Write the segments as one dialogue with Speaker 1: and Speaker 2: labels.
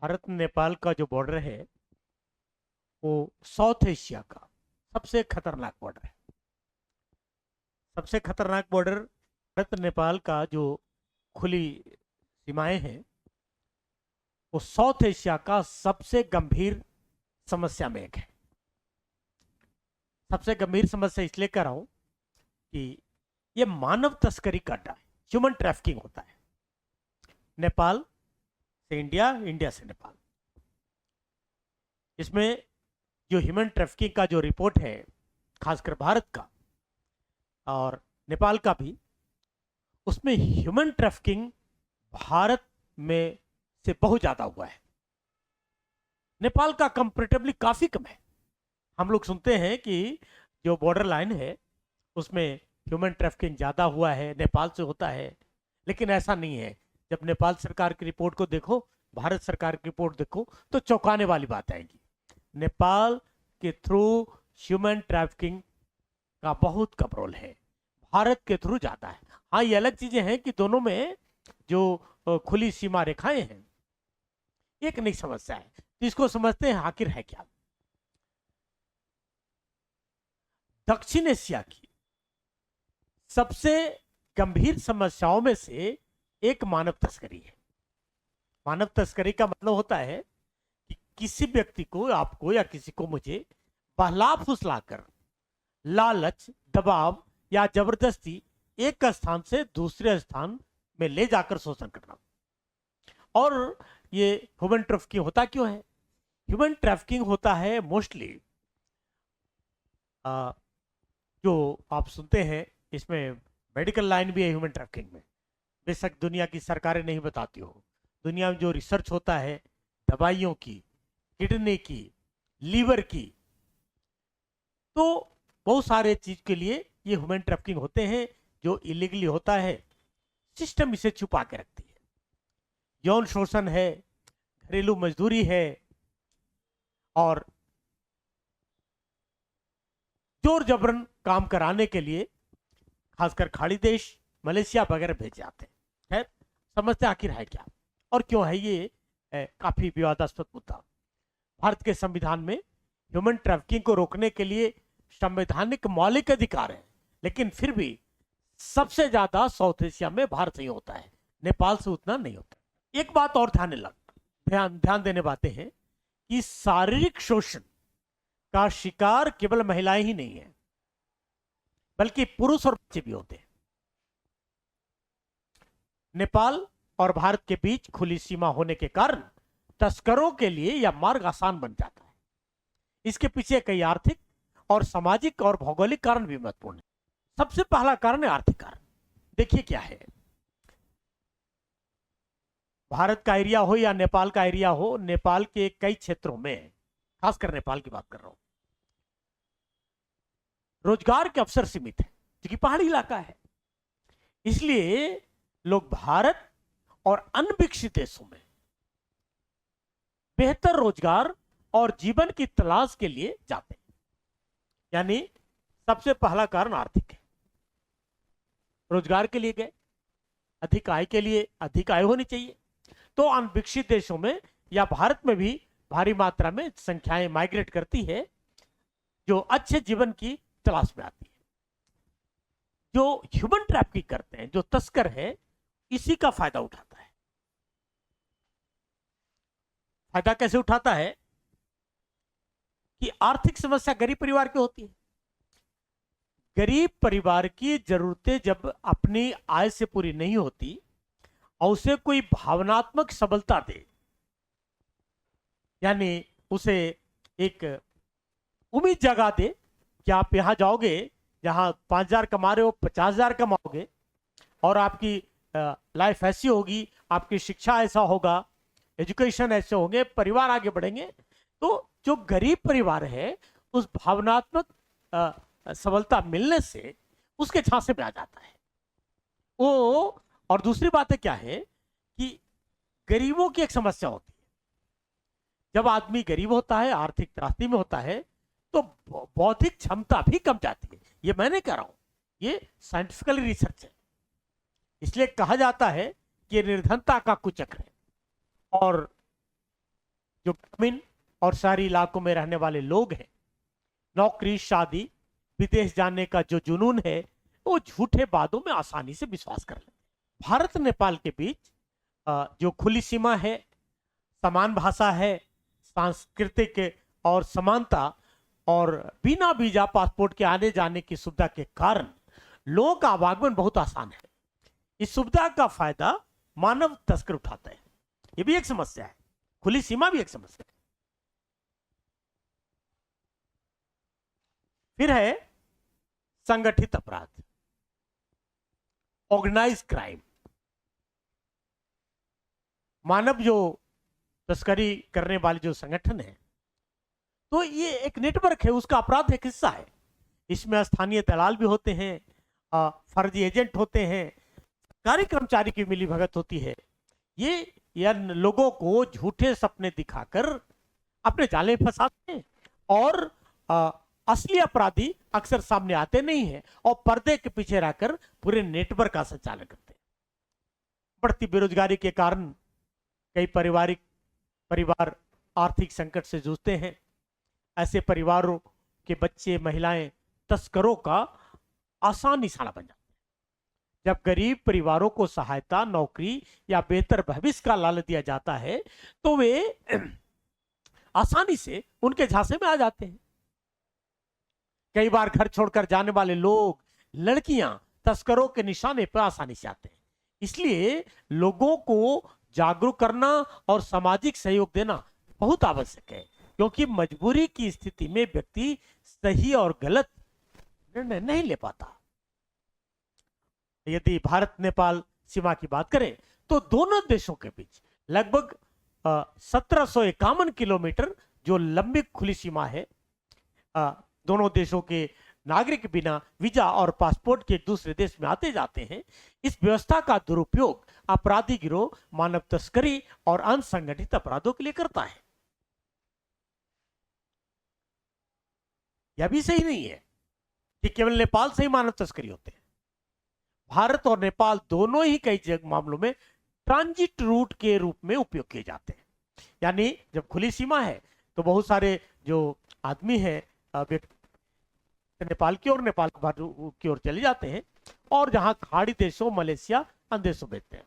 Speaker 1: भारत नेपाल का जो बॉर्डर है वो साउथ एशिया का सबसे खतरनाक बॉर्डर है। सबसे खतरनाक बॉर्डर भारत नेपाल का जो खुली सीमाएं हैं वो साउथ एशिया का सबसे गंभीर समस्या में एक है। सबसे गंभीर समस्या इसलिए कर रहा हूं कि ये मानव तस्करी का अड्डा है, ह्यूमन ट्रैफिकिंग होता है। नेपाल से इंडिया, इंडिया से नेपाल, इसमें जो ह्यूमन ट्रैफिकिंग का जो रिपोर्ट है खासकर भारत का और नेपाल का भी, उसमें ह्यूमन ट्रैफिकिंग भारत में से बहुत ज्यादा हुआ है। नेपाल का कंपेरेटिवली काफी कम है। हम लोग सुनते हैं कि जो बॉर्डर लाइन है उसमें ह्यूमन ट्रैफिकिंग ज्यादा हुआ है, नेपाल से होता है, लेकिन ऐसा नहीं है। जब नेपाल सरकार की रिपोर्ट को देखो, भारत सरकार की रिपोर्ट देखो, तो चौंकाने वाली बात आएगी। नेपाल के थ्रू ह्यूमन ट्रैफिकिंग का बहुत कम रोल है, भारत के थ्रू जाता है। हाँ, ये अलग चीजें हैं कि दोनों में जो खुली सीमा रेखाएं हैं, एक नई समस्या है। तो इसको समझते हैं आखिर है क्या। दक्षिण एशिया की सबसे गंभीर समस्याओं में से एक मानव तस्करी है। मानव तस्करी का मतलब होता है कि किसी व्यक्ति को, आपको या किसी को, मुझे बहला फुसलाकर लालच, दबाव या जबरदस्ती एक स्थान से दूसरे स्थान में ले जाकर शोषण करना। और ये ह्यूमन ट्रैफिकिंग होता क्यों है? ह्यूमन ट्रैफिकिंग होता है मोस्टली, जो आप सुनते हैं, इसमें मेडिकल लाइन भी है ह्यूमन ट्रैफिकिंग में। बेशक दुनिया की सरकारें नहीं बताती हो, दुनिया में जो रिसर्च होता है दवाइयों की, किडनी की, लीवर की, तो बहुत सारे चीज के लिए ये ह्यूमन ट्रैफिकिंग होते हैं जो इलीगली होता है। सिस्टम इसे छुपा के रखती है। यौन शोषण है, घरेलू मजदूरी है, और जोर जबरन काम कराने के लिए खासकर खाड़ी देश, मलेशिया वगैरह भेजे जाते हैं। खैर, समझते आखिर है क्या और क्यों है ये काफी विवादास्पद मुद्दा। भारत के संविधान में ह्यूमन ट्रैफिकिंग को रोकने के लिए संवैधानिक मौलिक अधिकार है, लेकिन फिर भी सबसे ज्यादा साउथ एशिया में भारत से ही होता है, नेपाल से उतना नहीं होता। एक बात और ध्यान देने बातें हैं कि शारीरिक शोषण का शिकार केवल महिलाएं ही नहीं है, बल्कि पुरुष और बच्चे भी होते हैं। नेपाल और भारत के बीच खुली सीमा होने के कारण तस्करों के लिए यह मार्ग आसान बन जाता है। इसके पीछे कई आर्थिक और सामाजिक और भौगोलिक कारण भी महत्वपूर्ण है। सबसे पहला कारण है आर्थिक कारण। देखिए क्या है, भारत का एरिया हो या नेपाल का एरिया हो, नेपाल के कई क्षेत्रों में, खासकर नेपाल की बात कर रहा हूं, रोजगार के अवसर सीमित है क्योंकि पहाड़ी इलाका है। इसलिए लोग भारत और अन्य विकसित देशों में बेहतर रोजगार और जीवन की तलाश के लिए जाते हैं। यानी सबसे पहला कारण आर्थिक है। रोजगार के लिए गए, अधिक आय के लिए, अधिक आय होनी चाहिए, तो अन्य विकसित देशों में या भारत में भी भारी मात्रा में संख्याएं माइग्रेट करती है जो अच्छे जीवन की तलाश में आती है। जो ह्यूमन ट्रैफिकिंग करते हैं, जो तस्कर है, इसी का फायदा उठाता है। फायदा कैसे उठाता है कि आर्थिक समस्या गरीब परिवार की होती है। गरीब परिवार की जरूरतें जब अपनी आय से पूरी नहीं होती और उसे कोई भावनात्मक सबलता दे, यानी उसे एक उम्मीद जगा दे कि आप यहां जाओगे जहां 5,000 कमा रहे हो, 50,000 कमाओगे और आपकी लाइफ ऐसी होगी, आपकी शिक्षा ऐसा होगा, एजुकेशन ऐसे होंगे, परिवार आगे बढ़ेंगे। तो जो गरीब परिवार है उस भावनात्मक सबलता मिलने से उसके झांसे में आ जाता है वो। और दूसरी बात है क्या है कि गरीबों की एक समस्या होती है, जब आदमी गरीब होता है, आर्थिक त्रासदी में होता है, तो बौद्धिक क्षमता भी कम जाती है। ये मैं नहीं कह रहा हूं, ये साइंटिफिकली रिसर्च है। इसलिए कहा जाता है कि निर्धनता का कुचक्र है। और जो ग्रामीण और शहरी इलाकों में रहने वाले लोग हैं, नौकरी, शादी, विदेश जाने का जो जुनून है, वो झूठे वादों में आसानी से विश्वास कर लेते हैं। भारत नेपाल के बीच जो खुली सीमा है, समान भाषा है, सांस्कृतिक और समानता और बिना वीजा पासपोर्ट के आने जाने की सुविधा के कारण लोगों का आवागमन बहुत आसान है। इस सुविधा का फायदा मानव तस्कर उठाते हैं। यह भी एक समस्या है, खुली सीमा भी एक समस्या है। फिर है संगठित अपराध, ऑर्गेनाइज क्राइम। मानव जो तस्करी करने वाले जो संगठन है, तो ये एक नेटवर्क है, उसका अपराध एक हिस्सा है। इसमें स्थानीय दलाल भी होते हैं, फर्जी एजेंट होते हैं, सरकारी कर्मचारी की मिली भगत होती है। ये लोगों को झूठे सपने दिखाकर अपने जाले में फंसाते हैं और असली अपराधी अक्सर सामने आते नहीं हैं और पर्दे के पीछे रहकर पूरे नेटवर्क का संचालन करते हैं। बढ़ती बेरोजगारी के कारण कई परिवार आर्थिक संकट से जूझते हैं। ऐसे परिवारों के बच्चे, महिलाएं तस्करों का आसान निशाना बन जाते हैं। जब गरीब परिवारों को सहायता, नौकरी या बेहतर भविष्य का लालच दिया जाता है, तो वे आसानी से उनके झांसे में आ जाते हैं। कई बार घर छोड़कर जाने वाले लोग, लड़कियां तस्करों के निशाने पर आसानी से आते हैं। इसलिए लोगों को जागरूक करना और सामाजिक सहयोग देना बहुत आवश्यक है, क्योंकि मजबूरी की स्थिति में व्यक्ति सही और गलत निर्णय नहीं ले पाता। यदि भारत नेपाल सीमा की बात करें, तो दोनों देशों के बीच लगभग 1751 किलोमीटर जो लंबी खुली सीमा है। दोनों देशों के नागरिक बिना वीजा और पासपोर्ट के दूसरे देश में आते जाते हैं। इस व्यवस्था का दुरुपयोग अपराधी गिरोह मानव तस्करी और असंगठित अपराधों के लिए करता है। यह भी सही नहीं है कि केवल नेपाल से ही मानव तस्करी होते हैं। भारत और नेपाल दोनों ही कई मामलों में ट्रांजिट रूट के रूप में उपयोग किए जाते हैं। यानी जब खुली सीमा है तो बहुत सारे जो आदमी हैं नेपाल की ओर, नेपाल की ओर चले जाते हैं और जहां खाड़ी देशों, मलेशिया, अन्य देशों भेजते हैं।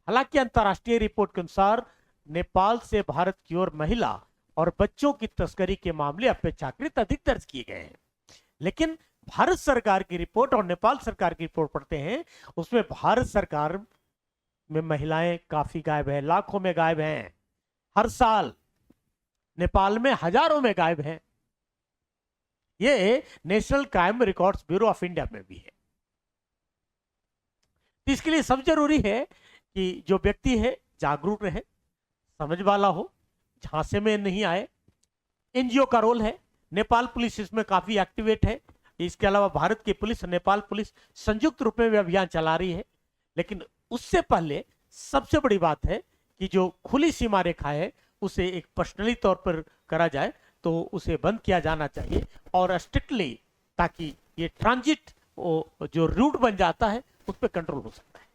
Speaker 1: हालांकि अंतर्राष्ट्रीय रिपोर्ट के अनुसार नेपाल से भारत की ओर महिला और बच्चों की तस्करी के मामले अपेक्षाकृत अधिक दर्ज किए गए हैं। लेकिन भारत सरकार की रिपोर्ट और नेपाल सरकार की रिपोर्ट पढ़ते हैं, उसमें भारत सरकार में महिलाएं काफी गायब है, लाखों में गायब हैं। हर साल नेपाल में हजारों में गायब हैं। ये national crime records bureau of India में भी है। तो इसके लिए सब जरूरी है कि जो व्यक्ति है जागरूक रहे, समझ वाला हो, झांसे में नहीं आए। एनजीओ का रोल है, नेपाल पुलिस इसमें काफी एक्टिवेट है। इसके अलावा भारत की पुलिस और नेपाल पुलिस संयुक्त रूप में भी अभियान चला रही है। लेकिन उससे पहले सबसे बड़ी बात है कि जो खुली सीमा रेखा है उसे एक पर्सनली तौर पर करा जाए, तो उसे बंद किया जाना चाहिए और स्ट्रिक्टली, ताकि ये ट्रांजिट जो रूट बन जाता है उस पर कंट्रोल हो सकता है।